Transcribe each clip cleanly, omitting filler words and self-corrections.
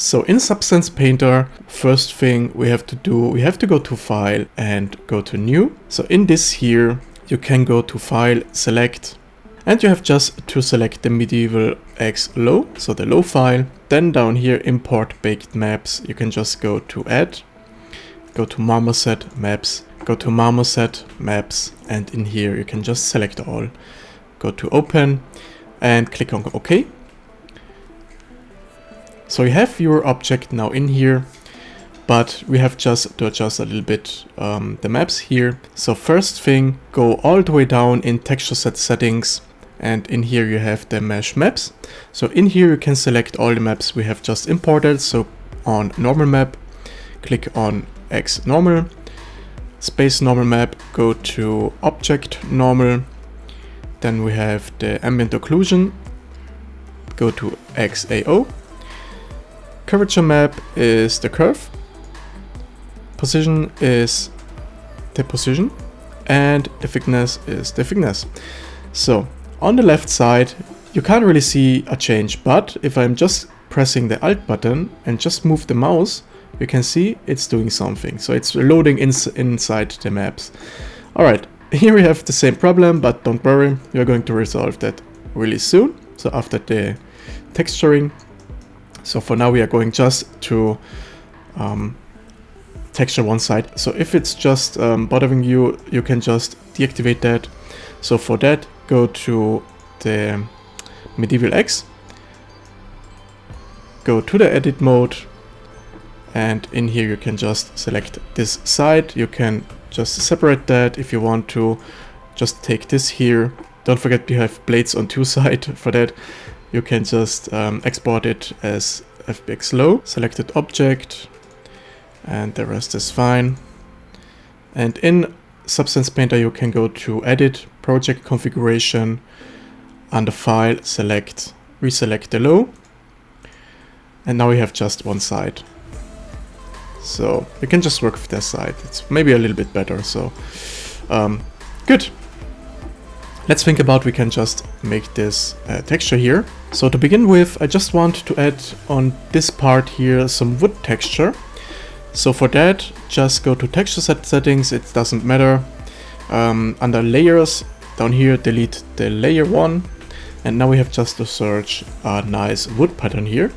So in Substance Painter, first thing we have to do, we have to go to File and go to New. So in this here, you can go to File, Select, and you have just to select the Medieval X Low, so the low file. Then down here, Import Baked Maps, you can just go to Add, go to Marmoset Maps, go to Marmoset Maps, and in here you can just select all. Go to Open and click on OK. So you have your object now in here, but we have just to adjust a little bit the maps here. So first thing, go all the way down in texture set settings, and in here you have the mesh maps. So in here you can select all the maps we have just imported. So on normal map, click on X normal, space normal map, go to object normal, then we have the ambient occlusion, go to XAO. Curvature map is the curve, position is the position, and the thickness is the thickness. So on the left side you can't really see a change, but if I'm just pressing the Alt button and just move the mouse, you can see it's doing something. So it's loading inside the maps. Alright, here we have the same problem, but don't worry, we are going to resolve that really soon. So after the texturing. So for now we are going just to texture one side. So if it's just bothering you, you can just deactivate that. So for that, go to the Medieval X, go to the edit mode, and in here you can just select this side. You can just separate that if you want to. Just take this here. Don't forget we have blades on two sides for that. You can just export it as FBX low, selected object, and the rest is fine. And in Substance Painter you can go to Edit, Project Configuration, under File, select, reselect the low, and now we have just one side. So you can just work with this side. It's maybe a little bit better. So good. Let's think about we can just make this texture here. So to begin with, I just want to add on this part here some wood texture. So for that, just go to texture set settings, it doesn't matter. Under layers, down here, delete the layer 1. And now we have just to search a nice wood pattern here.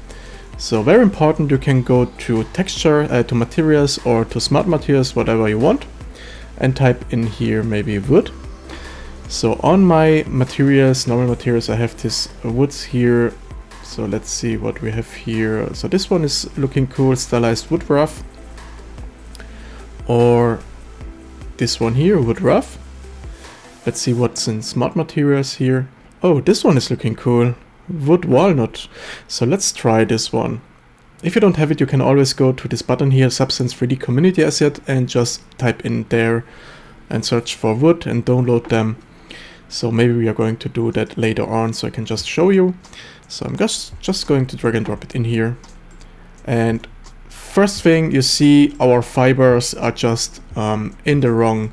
So very important, you can go to texture, to materials or to smart materials, whatever you want. And type in here maybe wood. So on my materials, normal materials, I have this woods here. So let's see what we have here. So this one is looking cool, stylized wood rough. Or this one here, wood rough. Let's see what's in smart materials here. Oh, this one is looking cool, wood walnut. So let's try this one. If you don't have it, you can always go to this button here, Substance 3D Community Asset, and just type in there and search for wood and download them. So maybe we are going to do that later on, so I can just show you. So I'm just going to drag and drop it in here. And first thing you see, our fibers are just in the wrong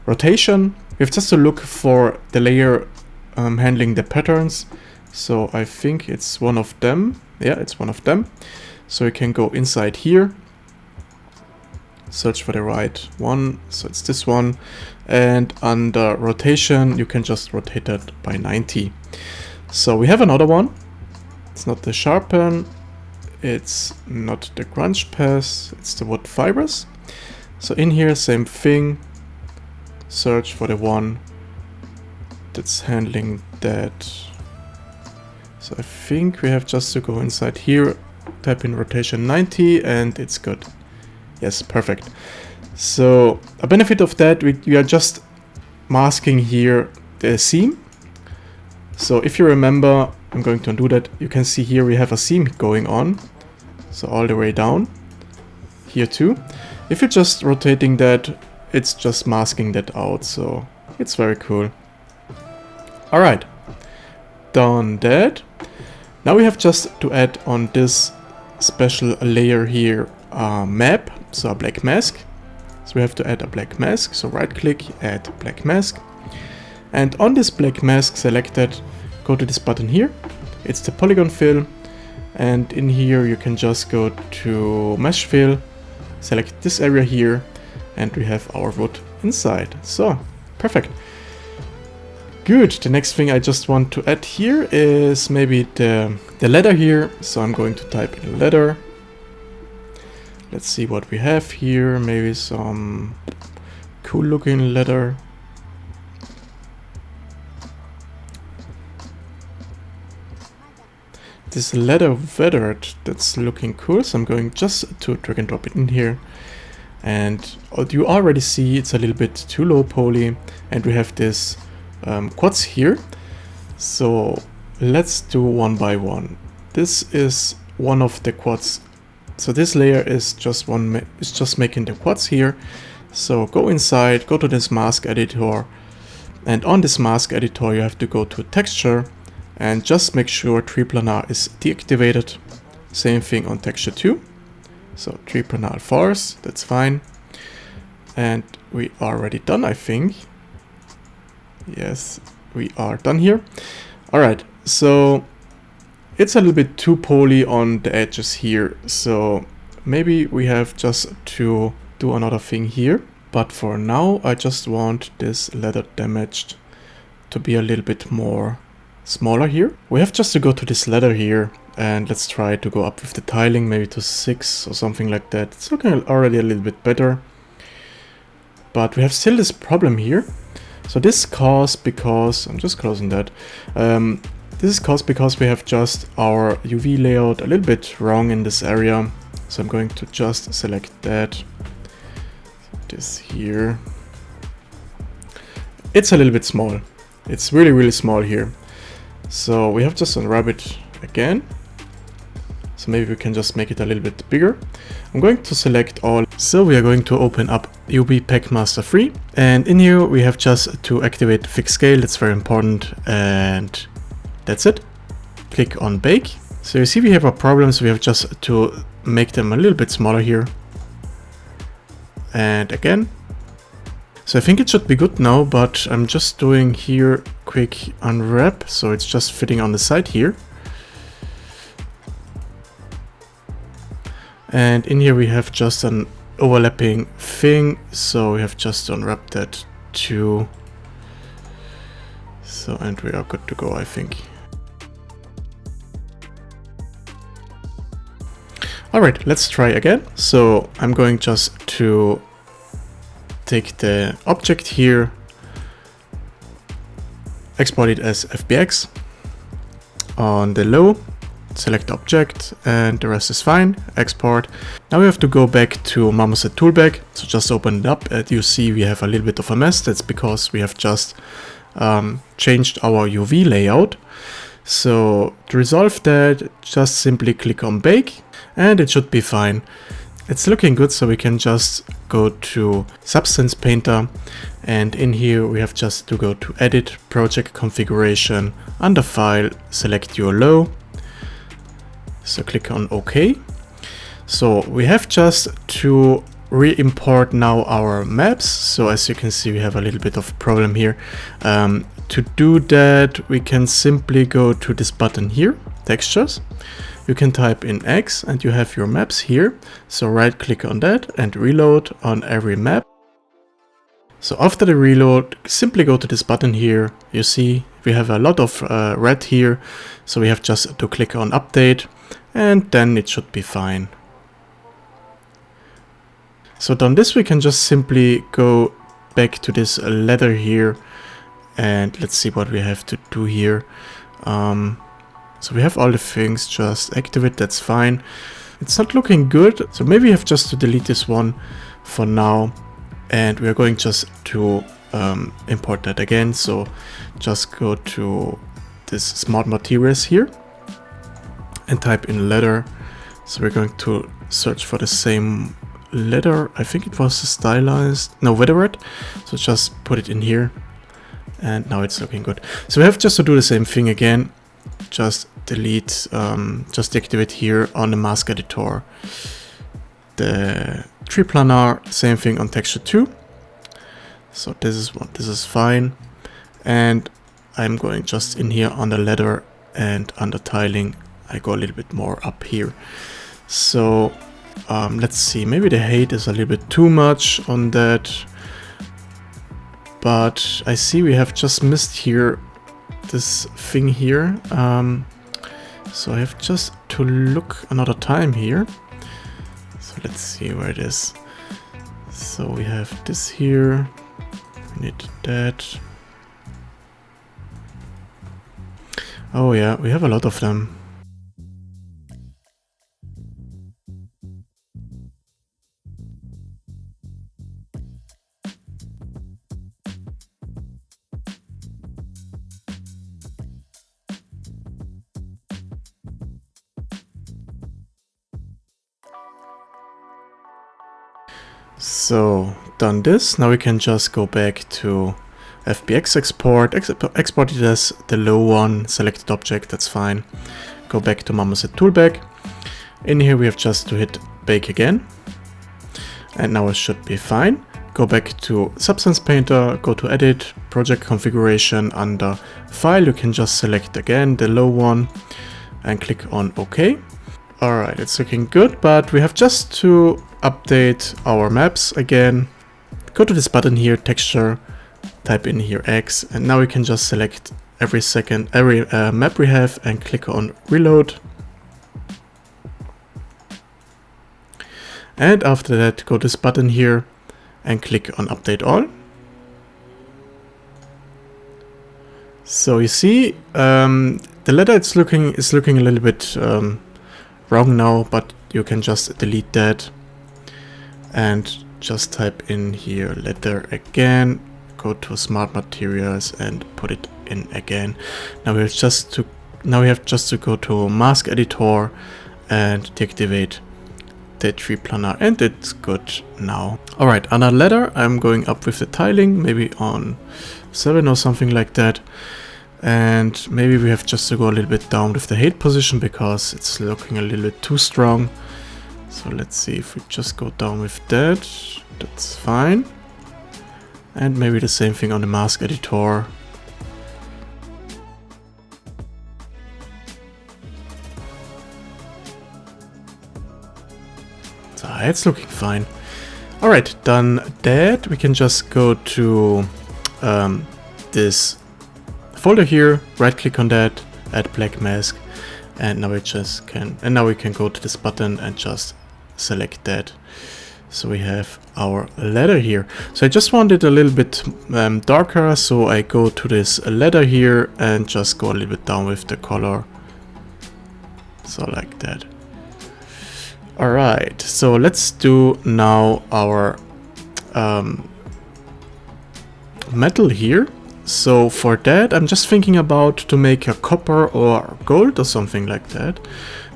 rotation. We have just to look for the layer handling the patterns. So I think it's one of them. Yeah, it's one of them. So you can go inside here, search for the right one. So it's this one. And under rotation, you can just rotate that by 90. So we have another one. It's not the sharpen, it's not the grunge pass, it's the wood fibers. So in here, same thing. Search for the one that's handling that. So I think we have just to go inside here, type in rotation 90, and it's good. Yes, perfect. So a benefit of that, we are just masking here the seam. So if you remember, I'm going to undo that. You can see here we have a seam going on. So all the way down here too. If you're just rotating that, it's just masking that out. So it's very cool. All right, done that. Now we have just to add on this special layer here, map, so a black mask. So we have to add a black mask. So right click, add black mask. And on this black mask selected, go to this button here. It's the polygon fill. And in here you can just go to mesh fill, select this area here, and we have our wood inside. So, perfect. Good. The next thing I just want to add here is maybe the ladder here. So I'm going to type in ladder. Let's see what we have here. Maybe some cool looking ladder. This ladder weathered, that's looking cool. So I'm going just to drag and drop it in here. And you already see it's a little bit too low poly. And we have this quads here. So let's do one by one. This is one of the quads. So this layer is just making the quads here. So go inside, go to this mask editor, and on this mask editor you have to go to texture and just make sure triplanar is deactivated. Same thing on texture 2. So triplanar false, that's fine. And we are already done, I think. Yes, we are done here. Alright, so it's a little bit too poly on the edges here. So maybe we have just to do another thing here. But for now, I just want this ladder damaged to be a little bit more smaller here. We have just to go to this ladder here and let's try to go up with the tiling, maybe to 6 or something like that. It's looking already a little bit better. But we have still this problem here. So this is caused because, I'm just closing that. This is caused because we have just our UV layout a little bit wrong in this area. So I'm going to just select that. This here. It's a little bit small. It's really, really small here. So we have just unwrap it again. So maybe we can just make it a little bit bigger. I'm going to select all. So we are going to open up UV Packmaster 3. And in here we have just to activate fixed scale. That's very important. And that's it. Click on bake. So you see we have our problems. We have just to make them a little bit smaller here. And again. So I think it should be good now, but I'm just doing here quick unwrap. So it's just fitting on the side here. And in here we have just an overlapping thing. So we have just to unwrap that too. So, and we are good to go, I think. Alright, let's try again. So I'm going just to take the object here, export it as FBX on the low, select object, and the rest is fine, export. Now we have to go back to Marmoset Toolbag, so just open it up. As you see, we have a little bit of a mess. That's because we have just changed our UV layout. So to resolve that, just simply click on bake and it should be fine. It's looking good, so we can just go to Substance Painter, and in here we have just to go to Edit, Project Configuration, under File, select your low. So click on OK. So we have just to re-import now our maps. So as you can see, we have a little bit of problem here. To do that, we can simply go to this button here, Textures. You can type in X and you have your maps here. So right click on that and reload on every map. So after the reload, simply go to this button here. You see we have a lot of red here. So we have just to click on update and then it should be fine. So done this, we can just simply go back to this ladder here and let's see what we have to do here. So we have all the things, just activate, that's fine. It's not looking good, so maybe we have just to delete this one for now. And we are going just to import that again. So just go to this Smart Materials here and type in ladder. So we're going to search for the same ladder. I think it was stylized, no, weathered. So just put it in here and now it's looking good. So we have just to do the same thing again. Just delete, just activate here on the mask editor the triplanar, same thing on texture 2. So this is fine, and I'm going just in here on the ladder and under tiling I go a little bit more up here. So let's see, maybe the height is a little bit too much on that. But I see we have just missed here this thing here. So I have just to look another time here. So let's see where it is. So we have this here. We need that. Oh yeah, we have a lot of them. So done this, now we can just go back to FBX export, export it as the low one, selected object, that's fine. Go back to Marmoset toolbag. In here we have just to hit bake again. And now it should be fine. Go back to Substance Painter, go to edit, project configuration, under file you can just select again the low one and click on OK. Alright, it's looking good, but we have just to update our maps again. Go to this button here, texture, type in here X, and now we can just select every map we have and click on reload. And after that, go to this button here and click on update all. So you see, the ladder is looking a little bit wrong now, but you can just delete that and just type in here ladder again, go to smart materials and put it in again. Now we have just to go to mask editor and deactivate the tree planar, and it's good now. Alright, another ladder. I'm going up with the tiling, maybe on 7 or something like that. And maybe we have just to go a little bit down with the height position because it's looking a little bit too strong. So let's see if we just go down with that. That's fine. And maybe the same thing on the mask editor. So it's looking fine. Alright, done that. We can just go to this folder here, right click on that, add black mask, and now we just can, and now we can go to this button and just select that. So we have our ladder here. So I just want it a little bit darker, so I go to this ladder here and just go a little bit down with the color. So like that. Alright, so let's do now our metal here. So for that, I'm just thinking about to make a copper or gold or something like that.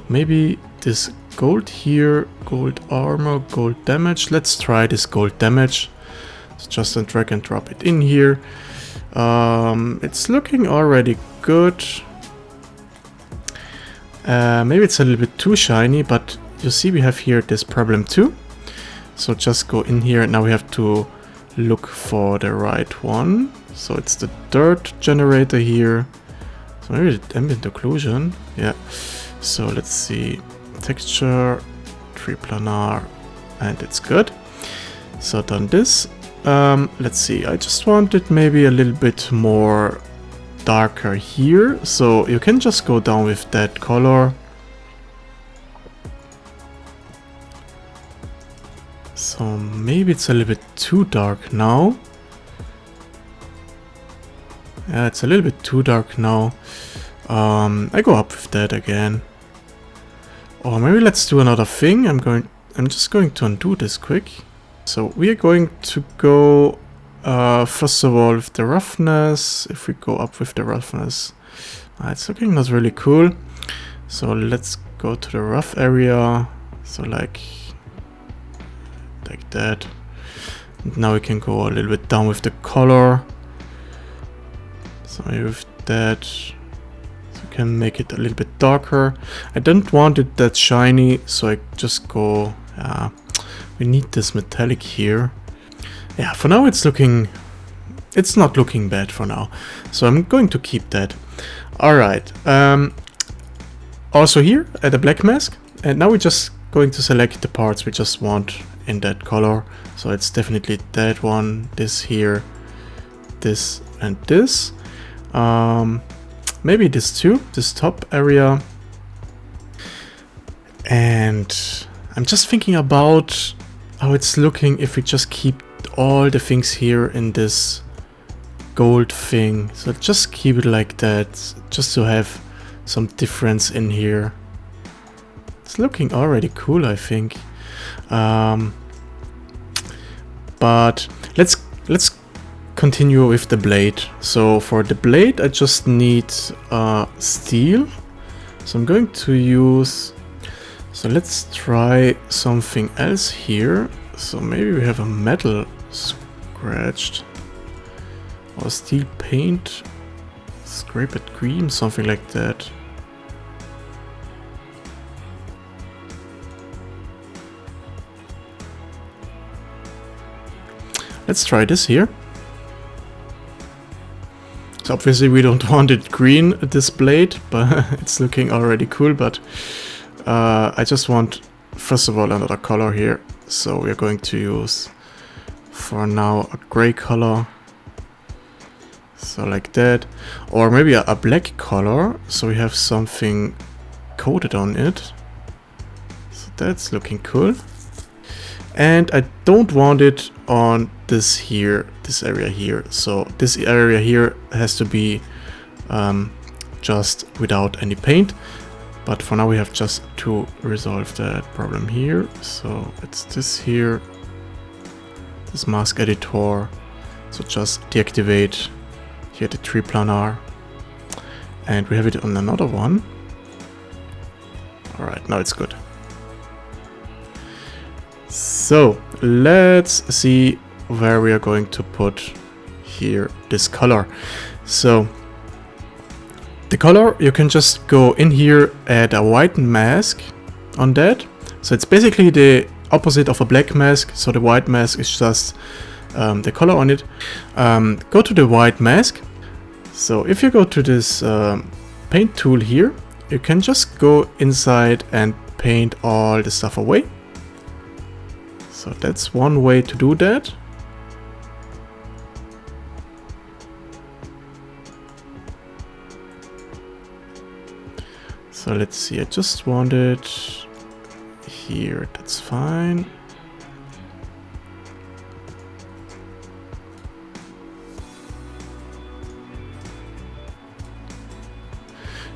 Maybe this gold here, gold armor, gold damage. Let's try this gold damage. So just drag and drop it in here. It's looking already good. Maybe it's a little bit too shiny, but you see we have here this problem too. So just go in here, and now we have to look for the right one. So it's the dirt generator here. So maybe the ambient occlusion. Yeah. So let's see. Texture, tree planar, and it's good. So done this. Let's see. I just want it maybe a little bit more darker here. So you can just go down with that color. So maybe it's a little bit too dark now. Yeah, it's a little bit too dark now. I go up with that again. Or maybe let's do another thing. I'm just going to undo this quick. So we are going to go first of all with the roughness. If we go up with the roughness, it's looking not really cool. So let's go to the rough area. So like that. And now we can go a little bit down with the color. So maybe with that, so we can make it a little bit darker. I don't want it that shiny, so I just go, we need this metallic here. Yeah, for now it's not looking bad for now. So I'm going to keep that. Alright, Also here at the black mask, and now we're just going to select the parts we just want in that color. So it's definitely that one, this here, this and this. Maybe this too, this top area. And I'm just thinking about how it's looking if we just keep all the things here in this gold thing. So just keep it like that, just to have some difference in here. It's looking already cool, I think. But let's continue with the blade. So for the blade I just need steel. So I'm going to use, so let's try something else here. So maybe we have a metal scratched or steel paint, scrape it green, something like that. Let's try this here. So obviously we don't want it green, this blade, but it's looking already cool. But I just want, first of all, another color here. So we're going to use, for now, a gray color. So like that. Or maybe a black color, so we have something coated on it. So that's looking cool. And I don't want it on this here, this area here. So this area here has to be just without any paint. But for now we have just to resolve that problem here. So it's this here, this mask editor. So just deactivate here the tree planar. And we have it on another one. All right, now it's good. So let's see where we are going to put here this color. So the color, you can just go in here, add a white mask on that. So it's basically the opposite of a black mask. So the white mask is just the color on it. Go to the white mask. So if you go to this paint tool here, you can just go inside and paint all the stuff away. So that's one way to do that. So let's see, I just want it here, that's fine.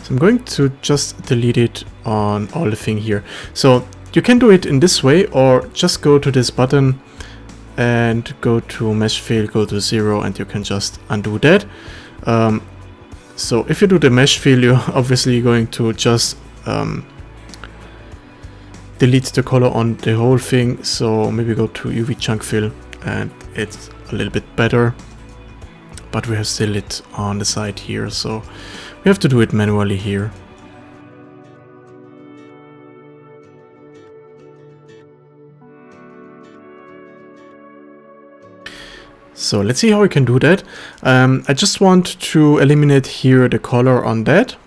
So I'm going to just delete it on all the thing here. So you can do it in this way, or just go to this button and go to mesh fill, go to 0, and you can just undo that. So if you do the mesh fill, you're obviously going to just delete the color on the whole thing. So maybe go to UV chunk fill and it's a little bit better. But we have still it on the side here, so we have to do it manually here. So let's see how we can do that. I just want to eliminate here the color on that.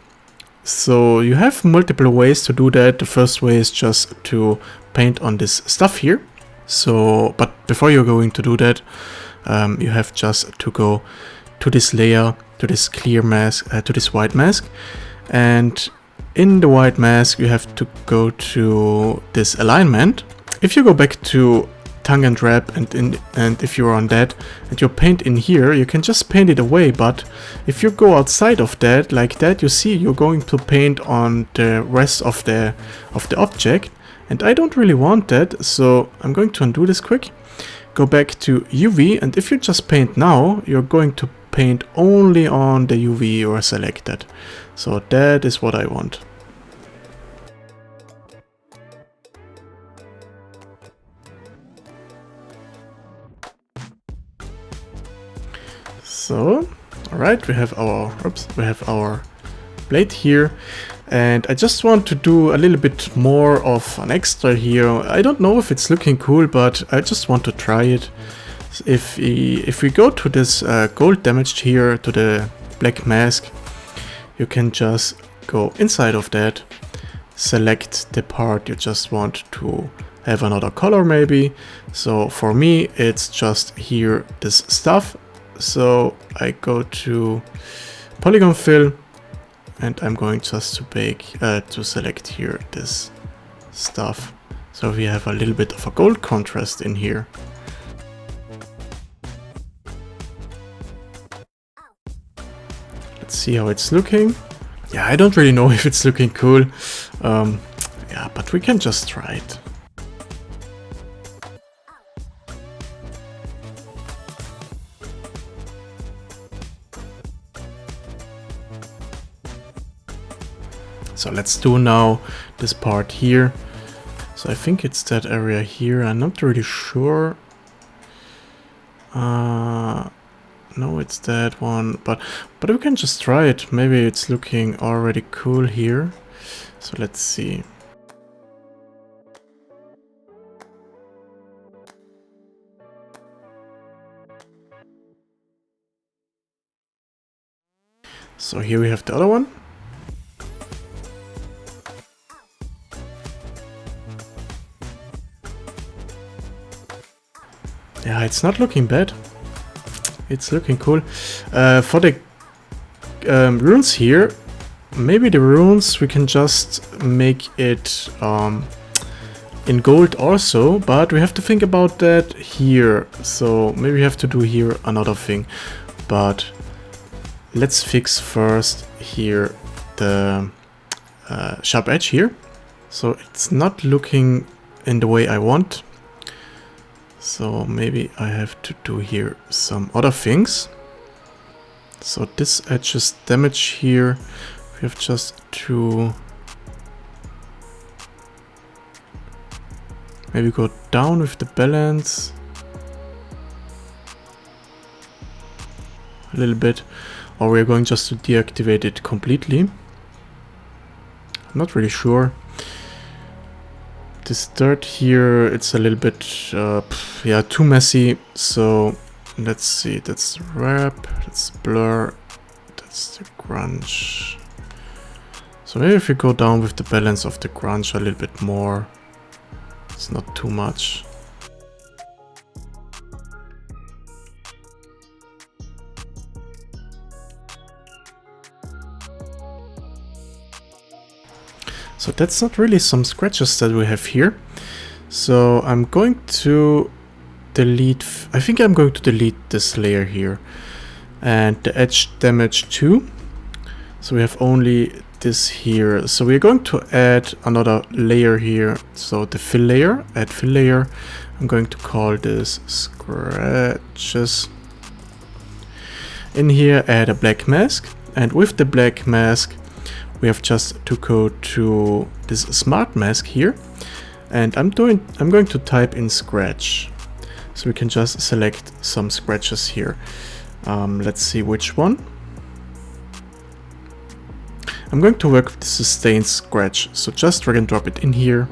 So you have multiple ways to do that. The first way is just to paint on this stuff here. So, but before you're going to do that, you have just to go to this layer, to this clear mask, to this white mask. And in the white mask, you have to go to this alignment. If you go back to tongue and wrap, and if you're on that and you paint in here, you can just paint it away. But if you go outside of that, like that, you see you're going to paint on the rest of the object, and I don't really want that. So I'm going to undo this quick, go back to UV, and if you just paint now, you're going to paint only on the UV you are selected. So that is what I want. So, alright, we have our blade here, and I just want to do a little bit more of an extra here. I don't know if it's looking cool, but I just want to try it. If we go to this gold damaged here, to the black mask, you can just go inside of that select the part you just want to have another color maybe. So for me it's just here this stuff. So I go to polygon fill and I'm going just to select here this stuff. So we have a little bit of a gold contrast in here. Let's see how it's looking. Yeah, I don't really know if it's looking cool. Yeah, but we can just try it. So let's do now this part here. So I think it's that area here. I'm not really sure. No, it's that one, but we can just try it. Maybe it's looking already cool here. So let's see. So here we have the other one. Yeah, it's not looking bad. It's looking cool. For the runes here, maybe the runes we can just make it in gold also, but we have to think about that here. So maybe we have to do here another thing. But let's fix first here the sharp edge here. So it's not looking in the way I want. So maybe I have to do here some other things. So this edge's damage here, we have just to maybe go down with the balance a little bit, or we're going just to deactivate it completely. I'm not really sure. This dirt here, it's a little bit, yeah, too messy. So let's see, that's wrap, that's blur, that's the grunge. So maybe if we go down with the balance of the grunge a little bit more, it's not too much. So that's not really some scratches that we have here. So I'm going to delete, I think I'm going to delete this layer here. And the edge damage too. So we have only this here. So we're going to add another layer here. So the fill layer, add fill layer. I'm going to call this scratches. In here add a black mask. And with the black mask, we have just to go to this smart mask here, and I'm going to type in scratch, so we can just select some scratches here. Let's see which one. I'm going to work with the sustained scratch, so just drag and drop it in here,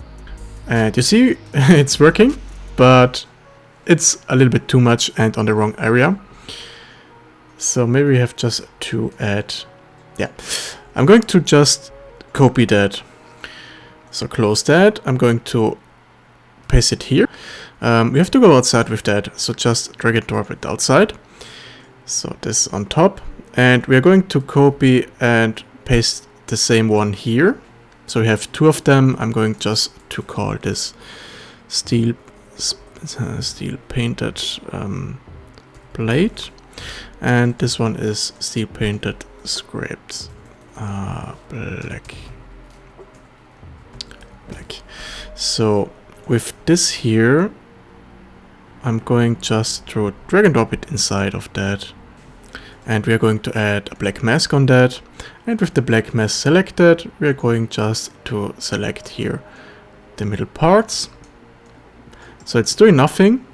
and you see it's working, but it's a little bit too much and on the wrong area. So maybe we have just to add, yeah. I'm going to just copy that. So close that. I'm going to paste it here. We have to go outside with that. So just drag and drop it outside. So this on top. And we are going to copy and paste the same one here. So we have two of them. I'm going just to call this steel painted plate. And this one is steel painted script. Black. So with this here, I'm going just to drag and drop it inside of that, and we are going to add a black mask on that. And with the black mask selected, we are going just to select here the middle parts. So it's doing nothing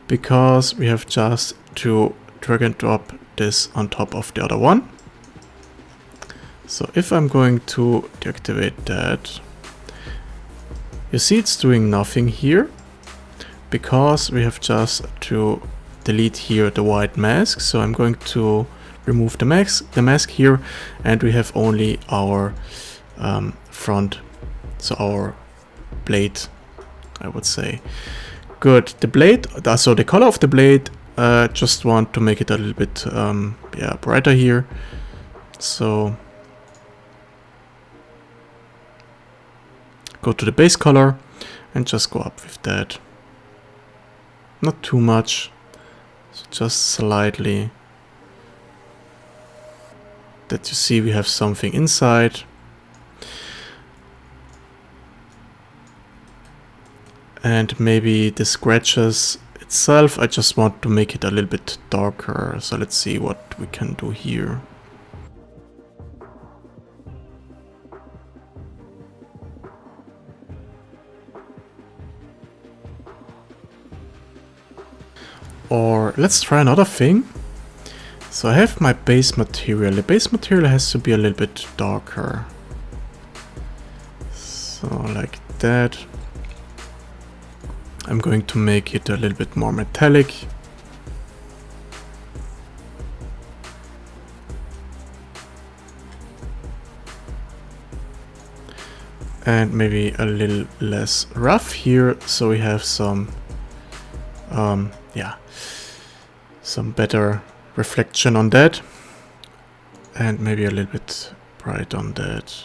because we have just to drag and drop this on top of the other one. So if I'm going to deactivate that, you see it's doing nothing here because we have just to delete here the white mask. So I'm going to remove the mask here, and we have only our front So our blade, I would say. Good. The blade, so the color of the blade, just want to make it a little bit yeah, brighter here. So go to the base color and just go up with that. Not too much, so just slightly, that you see we have something inside. And maybe the scratches itself, I just want to make it a little bit darker. So let's see what we can do here. Or let's try another thing. So I have my base material. The base material has to be a little bit darker. So like that. I'm going to make it a little bit more metallic. And maybe a little less rough here, so we have some yeah, some better reflection on that, and maybe a little bit bright on that.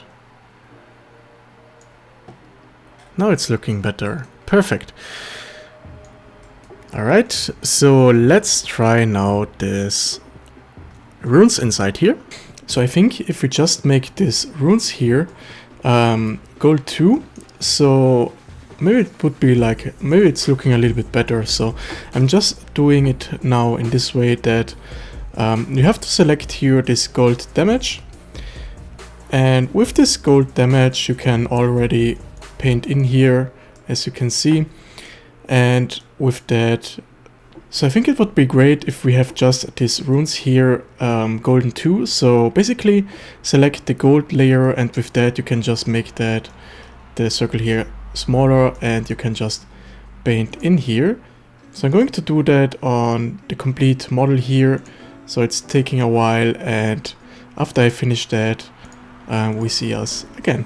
Now it's looking better. Perfect. Alright, so let's try now this runes inside here. So I think if we just make this runes here gold 2, so maybe it would be like, maybe it's looking a little bit better. So I'm just doing it now in this way that you have to select here this gold damage, and with this gold damage you can already paint in here, as you can see. And with that, so I think it would be great if we have just these runes here golden 2. So basically select the gold layer, and with that you can just make that the circle here smaller, and you can just paint in here. So I'm going to do that on the complete model here, so it's taking a while, and after I finish that we see us again.